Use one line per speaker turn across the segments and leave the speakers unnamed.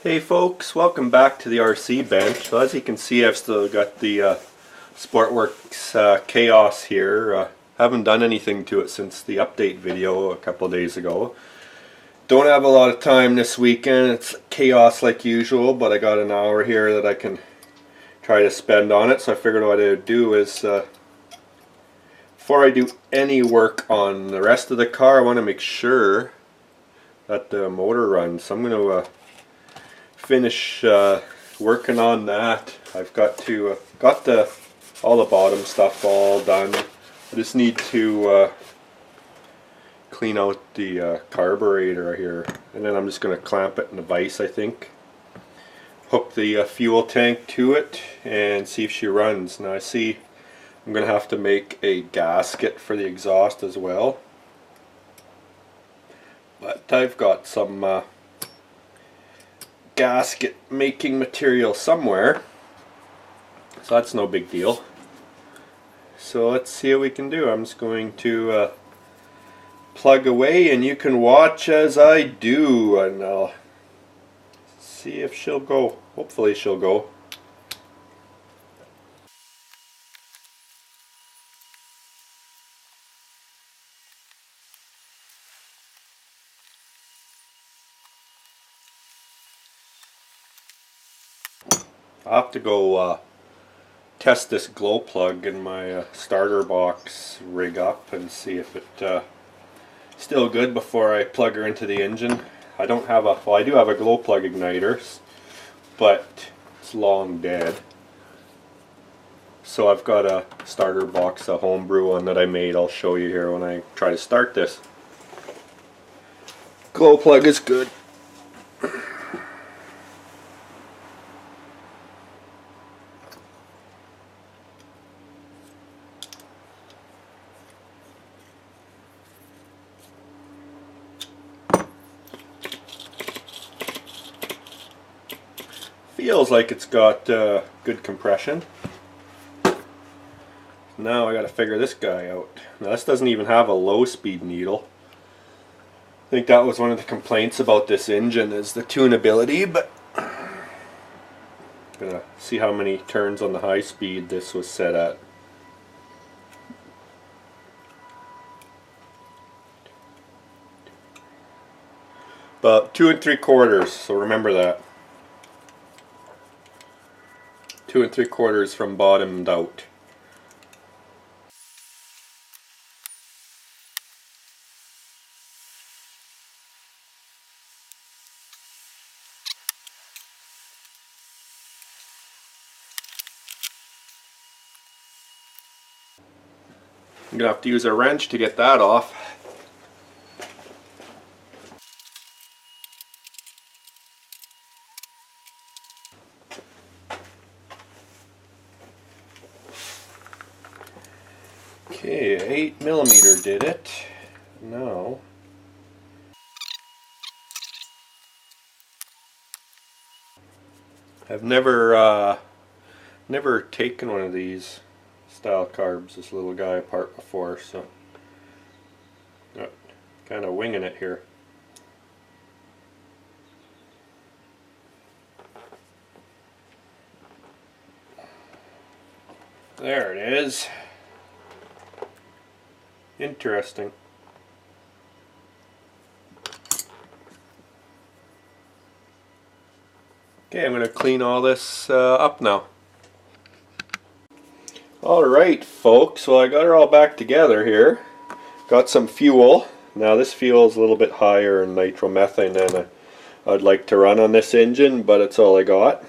Hey folks, welcome back to the RC bench. So as you can see, I've still got the Sportwerks Chaos here. Haven't done anything to it since the update video a couple of days ago. Don't have a lot of time this weekend. It's chaos like usual, but I got an hour here that I can try to spend on it. So I figured what I would do is, before I do any work on the rest of the car, I want to make sure that the motor runs. So I'm going to finish working on that. I've got to all the bottom stuff all done. I just need to clean out the carburetor here, and then I'm just going to clamp it in a vise, I think. Hook the fuel tank to it and see if she runs. Now I see I'm going to have to make a gasket for the exhaust as well, but I've got some gasket making material somewhere, so that's no big deal. So let's see what we can do. I'm just going to plug away and you can watch as I do, and I'll see if she'll go. Hopefully she'll go. I'll have to go test this glow plug in my starter box rig up and see if it's still good before I plug her into the engine. I don't have a, well, I do have a glow plug igniter, but it's long dead. So I've got a starter box, a homebrew one that I made. I'll show you here when I try to start this. Glow plug is good. Feels like it's got good compression. Now I got to figure this guy out. Now this doesn't even have a low speed needle. I think that was one of the complaints about this engine, is the tunability, but I'm gonna see how many turns on the high speed this was set at. About 2 3/4, so remember that. 2 3/4 from bottomed out. I'm gonna have to use a wrench to get that off. Okay, 8mm did it. Now I've never taken one of these style carbs, this little guy, apart before, so kind of winging it here. There it is. Interesting. Okay, I'm going to clean all this up now. Alright folks, well I got her all back together here. Got some fuel. Now this fuel is a little bit higher in nitromethane than I'd like to run on this engine, but it's all I got.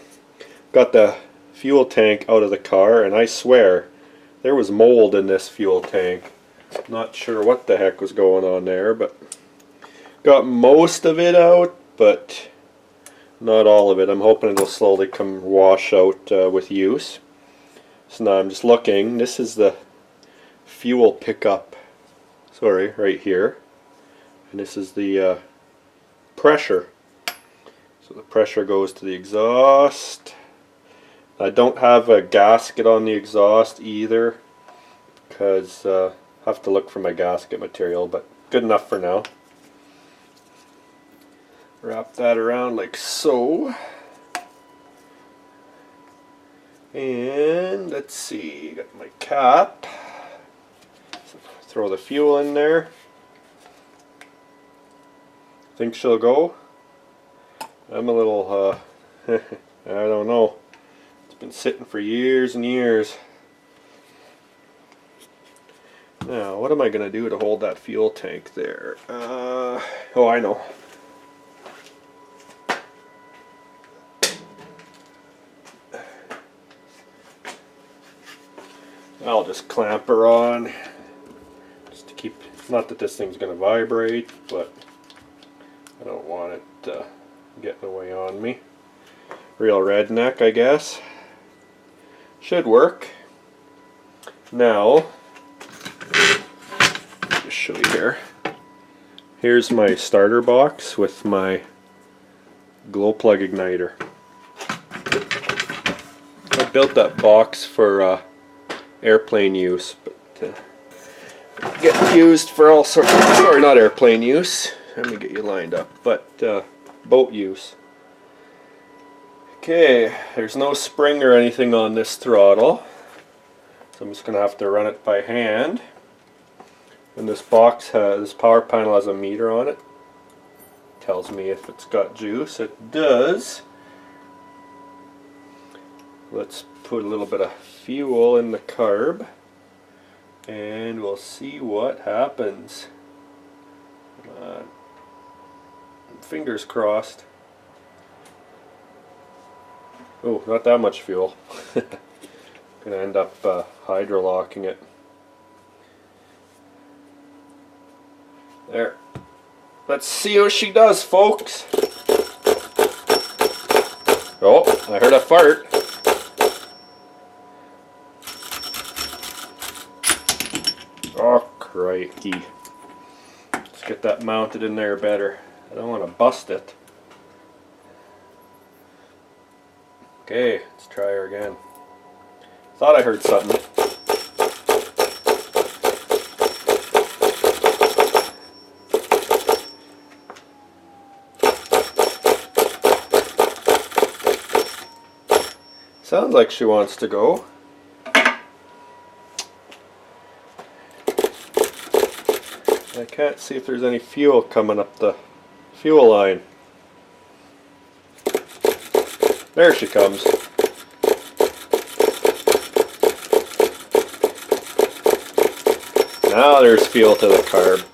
Got the fuel tank out of the car, and I swear there was mold in this fuel tank. Not sure what the heck was going on there, but got most of it out, but not all of it. I'm hoping it'll slowly come wash out with use. So now I'm just looking. This is the fuel pickup, sorry, right here, and this is the pressure. So the pressure goes to the exhaust. I don't have a gasket on the exhaust either, because I have to look for my gasket material, but good enough for now. Wrap that around like so. And let's see, got my cap. Throw the fuel in there. Think she'll go? I'm a little, I don't know. It's been sitting for years and years. Now, what am I going to do to hold that fuel tank there? Oh, I know. I'll just clamp her on. Just to keep, not that this thing's going to vibrate, but I don't want it getting away on me. Real redneck, I guess. Should work. Now, just show you here. Here's my starter box with my glow plug igniter. I built that box for airplane use, but get used for all sorts of, sorry, not airplane use. Let me get you lined up, but boat use. Okay, there's no spring or anything on this throttle, so I'm just going to have to run it by hand. And this box has, this power panel has a meter on it. Tells me if it's got juice. It does. Let's put a little bit of fuel in the carb and we'll see what happens. Come on. Fingers crossed. Oh, not that much fuel. Gonna end up hydrolocking it. There. Let's see how she does, folks. Oh, I heard a fart. Oh, crikey. Let's get that mounted in there better. I don't want to bust it. Okay, let's try her again. Thought I heard something. Sounds like she wants to go. I can't see if there's any fuel coming up the fuel line. There she comes. Now there's fuel to the carb.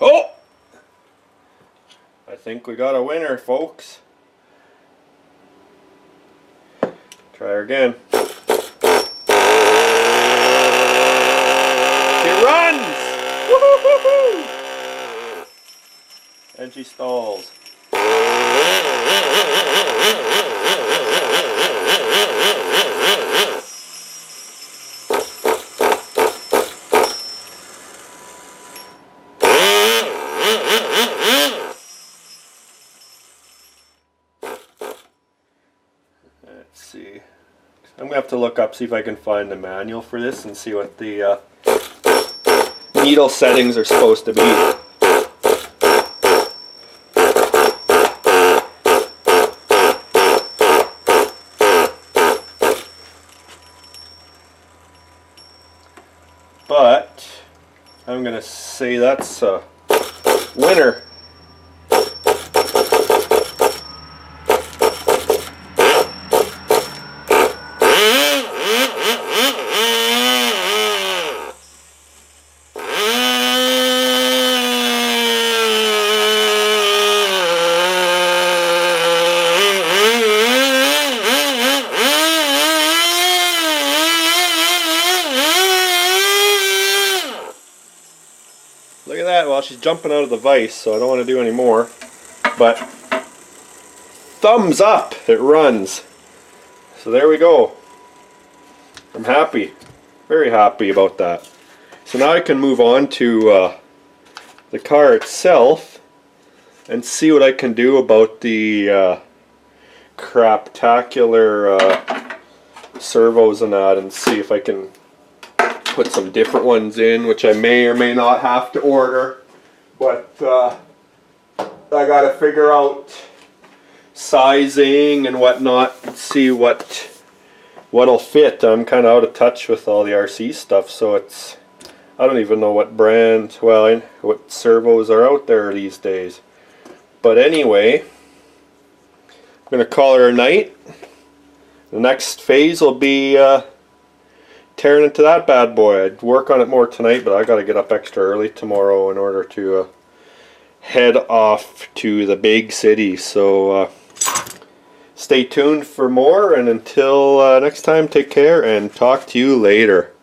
Oh! I think we got a winner, folks. Try her again. She runs! Woo-hoo-hoo-hoo! And she stalls. Let's see. I'm going to have to look up, see if I can find the manual for this and see what the needle settings are supposed to be. But I'm going to say that's a winner. Look at that. Well, she's jumping out of the vise, so I don't want to do any more. But thumbs up, it runs. So there we go. I'm happy. Very happy about that. So now I can move on to the car itself and see what I can do about the craptacular servos and that, and see if I can put some different ones in, which I may or may not have to order. But I gotta figure out sizing and whatnot, and see what'll fit. I'm kind of out of touch with all the RC stuff, so I don't even know what brand, what servos are out there these days. But anyway, I'm gonna call her a night. The next phase will be tearing into that bad boy. I'd work on it more tonight, but I gotta get up extra early tomorrow in order to head off to the big city. So stay tuned for more, and until next time, take care and talk to you later.